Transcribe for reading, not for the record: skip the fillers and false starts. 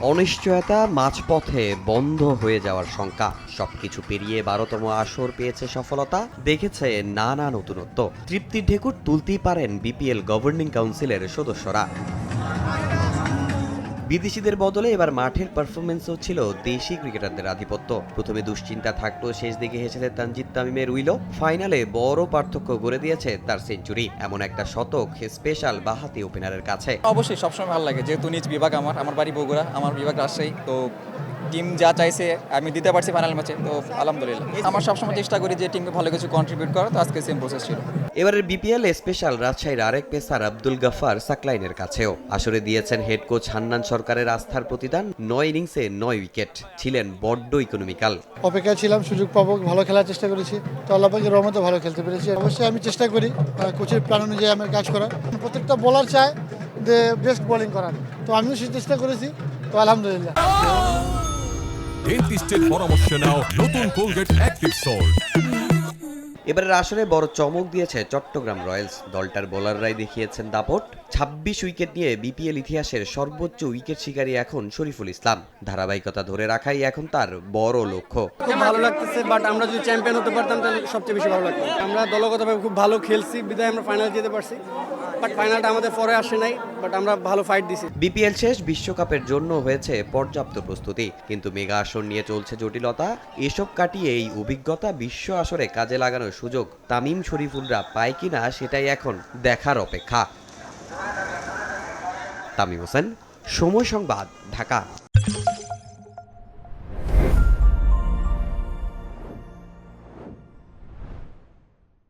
অনিশ্চয়তা, মাঝপথে বন্ধ হয়ে যাওয়ার শঙ্কা, সবকিছু পেরিয়ে 12তম আসর পেয়েছে সফলতা, দেখেছে নানা নতুনত্ব। তৃপ্তির ঢেকুর তুলতেই পারেন বিপিএল গভর্নিং কাউন্সিলের সদস্যরা। বিদেশিদের বদলে এবার মাঠের পারফরমেন্সও ছিল দেশি ক্রিকেটারদের আধিপত্য। প্রথমে দুশ্চিন্তা থাকলেও শেষ দিকে হেসেছে তানজিদ তামিমের উইলো। ফাইনালে বড় পার্থক্য গড়ে দিয়েছে তার সেঞ্চুরি। এমন একটা শতক স্পেশাল বাঁহাতি ওপেনারের কাছে। অবশ্যই সবসময় ভালো লাগে, যেহেতু নিজ বিভাগ আমার বাড়ি বগুড়া, আমার বিভাগ রাজশাহী, তো টিম যা চাইছে আমি দিতে পারছি ফাইনাল ম্যাচে, তো আলহামদুলিল্লাহ। আমার সবসময় চেষ্টা করি যে টিমকে ভালো কিছু কন্ট্রিবিউট করা, তো আজকে সেম প্রসেস ছিল। এবারের বিপিএল স্পেশাল রাজশাহীর আরেক পেসার আব্দুল গাফার সাকলাইনের কাছেও। আসরে দিয়েছেন হেড কোচ হান্নান সরকারের আস্থার প্রতিদান। 9 ইনিংসে 9 উইকেট, ছিলেন বড্ড ইকোনমিক্যাল। অপেক্ষায় ছিলাম, সুযোগ পাবো, ভালো খেলার চেষ্টা করেছি, তো আল্লাহ পাকের রহমতে ভালো খেলতে পেরেছি। অবশ্যই আমি চেষ্টা করি কোচের প্ল্যান অনুযায়ী আমার কাজ করার। প্রত্যেকটা বোলার চায় যে বেস্ট বোলিং করার, তো আমিও সেই চেষ্টা করেছি, তো আলহামদুলিল্লাহ। ডেন্টিস্টের পরামর্শ নাও নতুন কোলগেট অ্যাক্টিভ সল্ট। এবারের আসরে বড় চমক দিয়েছে চট্টগ্রাম রয়্যালস। দলটার বোলাররাই দেখিয়েছেন দাপট। 26 উইকেট নিয়ে বিপিএল ইতিহাসের সর্বোচ্চ উইকেট শিকারী এখন শরীফুল ইসলাম। ধারাবাহিকতা ধরে রাখাই এখন তার বড় লক্ষ্য। খুব ভালো লাগতেছে, বাট আমরা যদি চ্যাম্পিয়ন হতে পারতাম তাহলে সবচেয়ে বেশি ভালো লাগতো। আমরা দলগতভাবে খুব ভালো খেলছি, বিদায় আমরা ফাইনাল যেতে পারছি, বাট ফাইনালটা আমাদের পরে আসে নাই, বাট আমরা ভালো ফাইট দিছি। বিপিএল শেষ, বিশ্বকাপের জন্য হয়েছে পর্যাপ্ত প্রস্তুতি, কিন্তু মেগা আসর নিয়ে চলছে জটিলতা। এসব কাটিয়ে এই অভিজ্ঞতা বিশ্ব আসরে কাজে লাগানোর সুযোগ তামিম শরীফুলরা পায় কিনা সেটাই এখন দেখার অপেক্ষা। তামিম হোসেন, সময় সংবাদ, ঢাকা।